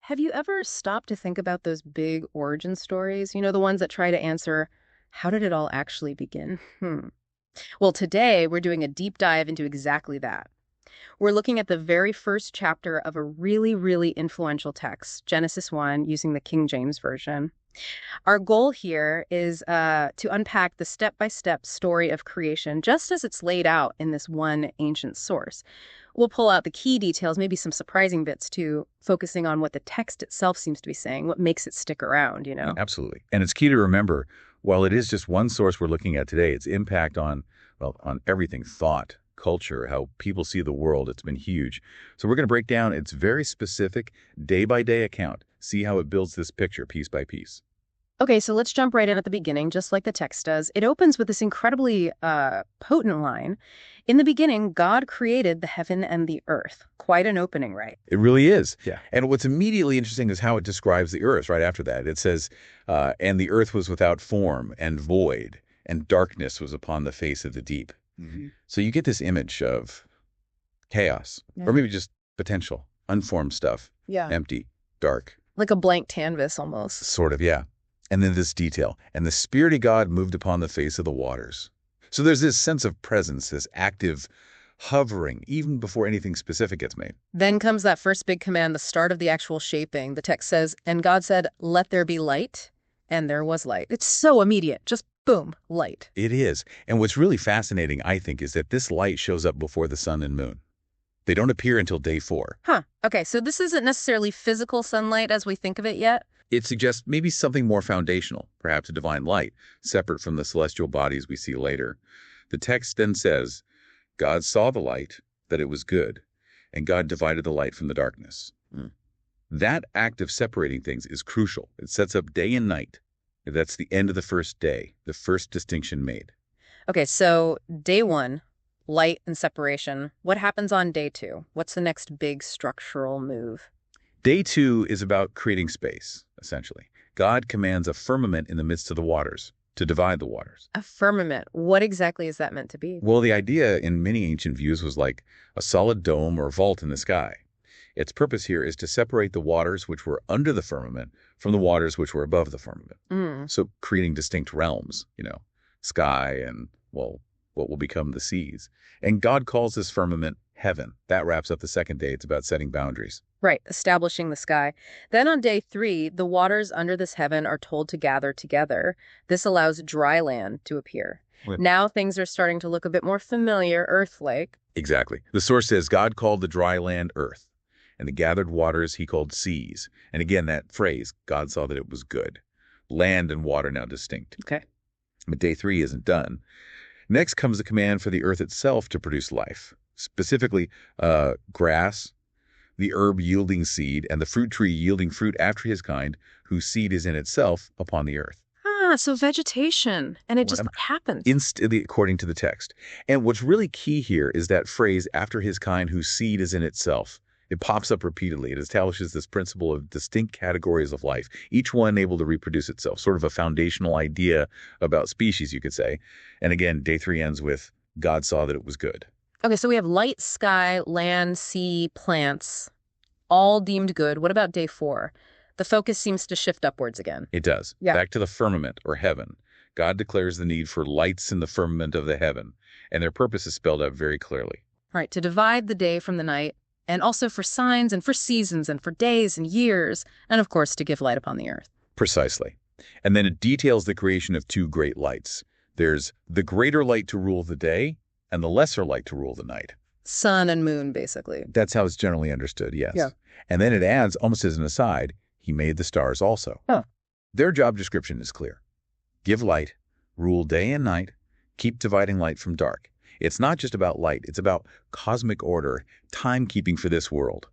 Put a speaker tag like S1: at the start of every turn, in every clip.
S1: Have you ever stopped to think about those big origin stories? The ones that try to answer, how did it all actually begin? Well, today we're doing a deep dive into exactly that. We're looking at the very first chapter of a really, really influential text, Genesis 1, using the King James Version. Our goal here is to unpack the step-by-step story of creation, just as it's laid out in this one ancient source. We'll pull out the key details, maybe some surprising bits too, focusing on what the text itself seems to be saying, what makes it stick around.
S2: Absolutely. And it's key to remember, while it is just one source we're looking at today, its impact on everything, thought, culture, how people see the world, it's been huge. So we're going to break down its very specific day-by-day account, see how it builds this picture piece by piece.
S1: Okay, so let's jump right in at the beginning, just like the text does. It opens with this incredibly potent line. In the beginning, God created the heaven and the earth. Quite an opening, right?
S2: It really is.
S3: Yeah.
S2: And what's immediately interesting is how it describes the earth right after that. It says, and the earth was without form and void, and darkness was upon the face of the deep.
S3: Mm-hmm.
S2: So you get this image of chaos,
S1: Yeah.
S2: or maybe just potential, unformed stuff,
S1: Yeah.
S2: empty, dark,
S1: Like a blank canvas almost.
S2: sort of, yeah. And then this detail, and the Spirit of God moved upon the face of the waters. So there's this sense of presence, this active hovering, even before anything specific gets made.
S1: Then comes that first big command, the start of the actual shaping. The text says, and God said, let there be light, and there was light. It's so immediate. Just boom, light.
S2: It is. And what's really fascinating, I think, is that this light shows up before the sun and moon. They don't appear until day 4.
S1: Huh. Okay, so this isn't necessarily physical sunlight as we think of it yet.
S2: It suggests maybe something more foundational, perhaps a divine light, separate from the celestial bodies we see later. The text then says, God saw the light, that it was good, and God divided the light from the darkness. That act of separating things is crucial. It sets up day and night. That's the end of the first day, the first distinction made.
S1: Okay, so day 1, light and separation. What happens on day 2? What's the next big structural move?
S2: Day 2 is about creating space, essentially. God commands a firmament in the midst of the waters to divide the waters.
S1: A firmament. What exactly is that meant to be?
S2: Well, the idea in many ancient views was like a solid dome or vault in the sky. Its purpose here is to separate the waters which were under the firmament from the waters which were above the firmament. So creating distinct realms, sky and, well, what will become the seas. And God calls this firmament heaven. That wraps up the second day. It's about setting boundaries.
S1: Right, establishing the sky. Then on day 3, the waters under this heaven are told to gather together. This allows dry land to appear.
S2: Right.
S1: Now things are starting to look a bit more familiar, Earth-like.
S2: Exactly. The source says God called the dry land earth, and the gathered waters he called seas. And again, that phrase, God saw that it was good. Land and water now distinct.
S1: Okay.
S2: But day 3 isn't done. Next comes the command for the earth itself to produce life, specifically grass, the herb yielding seed, and the fruit tree yielding fruit after his kind, whose seed is in itself upon the earth.
S1: Ah, so vegetation. And it just happens.
S2: Instantly, according to the text. And what's really key here is that phrase, after his kind, whose seed is in itself. It pops up repeatedly. It establishes this principle of distinct categories of life, each one able to reproduce itself, sort of a foundational idea about species, you could say. And again, day 3 ends with, God saw that it was good.
S1: Okay, so we have light, sky, land, sea, plants, all deemed good. What about day 4? The focus seems to shift upwards again.
S2: It does.
S1: Yeah.
S2: Back to the firmament, or heaven. God declares the need for lights in the firmament of the heaven, and their purpose is spelled out very clearly.
S1: Right, to divide the day from the night, and also for signs and for seasons and for days and years, and of course to give light upon the earth.
S2: Precisely. And then it details the creation of 2 great lights. There's the greater light to rule the day, and the lesser light to rule the night.
S1: Sun and moon, basically.
S2: That's how it's generally understood, yes.
S1: Yeah.
S2: And then it adds, almost as an aside, he made the stars also.
S1: Huh.
S2: Their job description is clear. Give light, rule day and night, keep dividing light from dark. It's not just about light. It's about cosmic order, timekeeping for this world.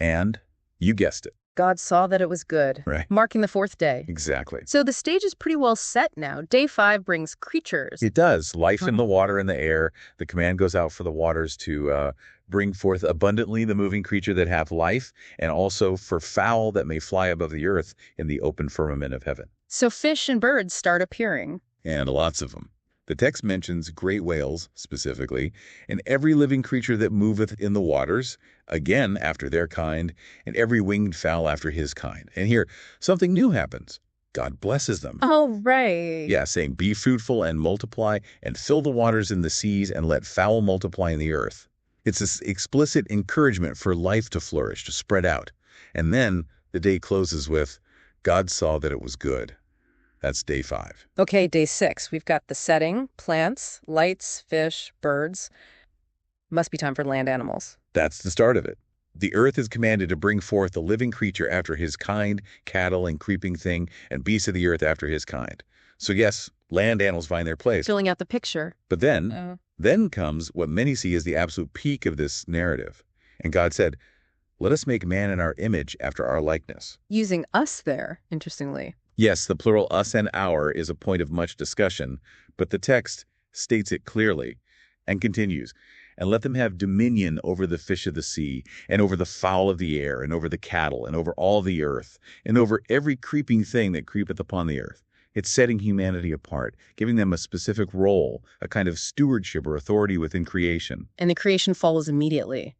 S2: And you guessed it.
S1: God saw that it was good,
S2: Right.
S1: marking the 4th day.
S2: Exactly.
S1: So the stage is pretty well set now. Day 5 brings creatures.
S2: It does. Life in the water and the air. The command goes out for the waters to bring forth abundantly the moving creature that have life, and also for fowl that may fly above the earth in the open firmament of heaven.
S1: So fish and birds start appearing.
S2: And lots of them. The text mentions great whales, specifically, and every living creature that moveth in the waters, again after their kind, and every winged fowl after his kind. And here, something new happens. God blesses them.
S1: Oh, right.
S2: Yeah, saying, be fruitful and multiply, and fill the waters in the seas, and let fowl multiply in the earth. It's this explicit encouragement for life to flourish, to spread out. And then the day closes with, God saw that it was good. That's day 5.
S1: Okay, day 6. We've got the setting, plants, lights, fish, birds. Must be time for land animals.
S2: That's the start of it. The earth is commanded to bring forth a living creature after his kind, cattle and creeping thing, and beasts of the earth after his kind. So yes, land animals find their place.
S1: Filling out the picture.
S2: But then comes what many see as the absolute peak of this narrative. And God said, let us make man in our image after our likeness.
S1: Using us there, interestingly.
S2: Yes, the plural us and our is a point of much discussion, but the text states it clearly and continues, and let them have dominion over the fish of the sea, and over the fowl of the air, and over the cattle, and over all the earth, and over every creeping thing that creepeth upon the earth. It's setting humanity apart, giving them a specific role, a kind of stewardship or authority within creation.
S1: And the creation follows immediately.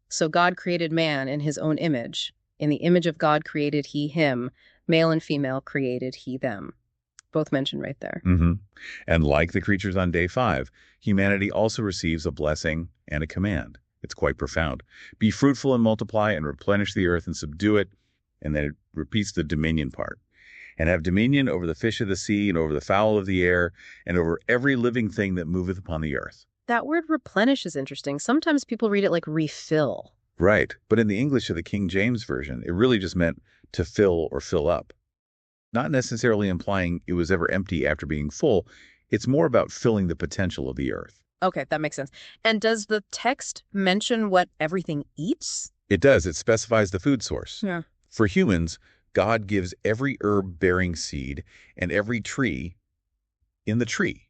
S1: So God created man in his own image. In the image of God created he him. Male and female created he them. Both mentioned right there.
S2: And like the creatures on day 5, humanity also receives a blessing and a command. It's quite profound. Be fruitful and multiply and replenish the earth and subdue it. And then it repeats the dominion part. And have dominion over the fish of the sea and over the fowl of the air and over every living thing that moveth upon the earth.
S1: That word replenish is interesting. Sometimes people read it like refill.
S2: Right. But in the English of the King James Version, it really just meant to fill or fill up. Not necessarily implying it was ever empty after being full. It's more about filling the potential of the earth.
S1: Okay, that makes sense. And does the text mention what everything eats?
S2: It does. It specifies the food source.
S1: Yeah.
S2: For humans, God gives every herb bearing seed and every tree in the tree,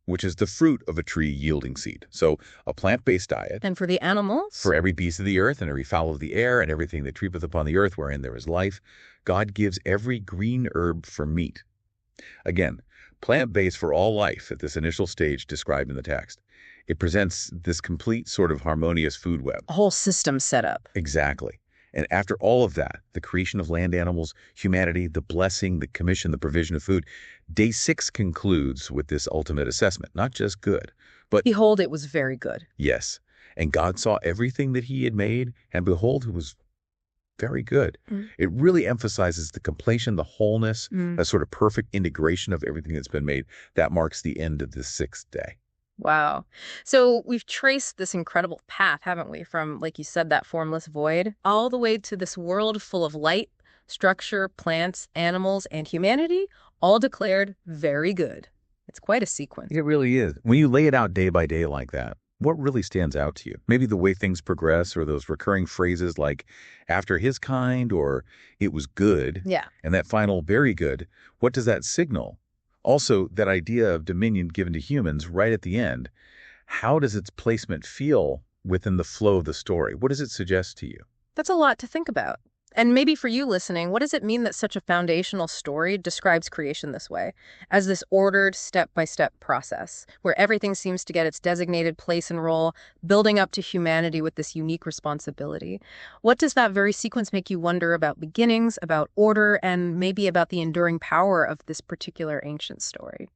S2: which is the fruit of a tree yielding seed. So a plant-based diet.
S1: And for the animals?
S2: For every beast of the earth and every fowl of the air and everything that creepeth upon the earth wherein there is life, God gives every green herb for meat. Again, plant-based for all life at this initial stage described in the text. It presents this complete sort of harmonious food web.
S1: A whole system set up.
S2: Exactly. And after all of that, the creation of land animals, humanity, the blessing, the commission, the provision of food, day 6 concludes with this ultimate assessment, not just good, but
S1: behold, it was very good.
S2: Yes. And God saw everything that he had made, and behold, it was very good. It really emphasizes the completion, the wholeness, a sort of perfect integration of everything that's been made. That marks the end of the 6th day.
S1: Wow. So we've traced this incredible path, haven't we? From, like you said, that formless void, all the way to this world full of light, structure, plants, animals, and humanity, all declared very good. It's quite a sequence.
S2: It really is. When you lay it out day by day like that, what really stands out to you? Maybe the way things progress or those recurring phrases like after his kind or it was good.
S1: Yeah.
S2: And that final very good. What does that signal? Also, that idea of dominion given to humans right at the end, how does its placement feel within the flow of the story? What does it suggest to you?
S1: That's a lot to think about. And maybe for you listening, what does it mean that such a foundational story describes creation this way, as this ordered step-by-step process, where everything seems to get its designated place and role, building up to humanity with this unique responsibility? What does that very sequence make you wonder about beginnings, about order, and maybe about the enduring power of this particular ancient story?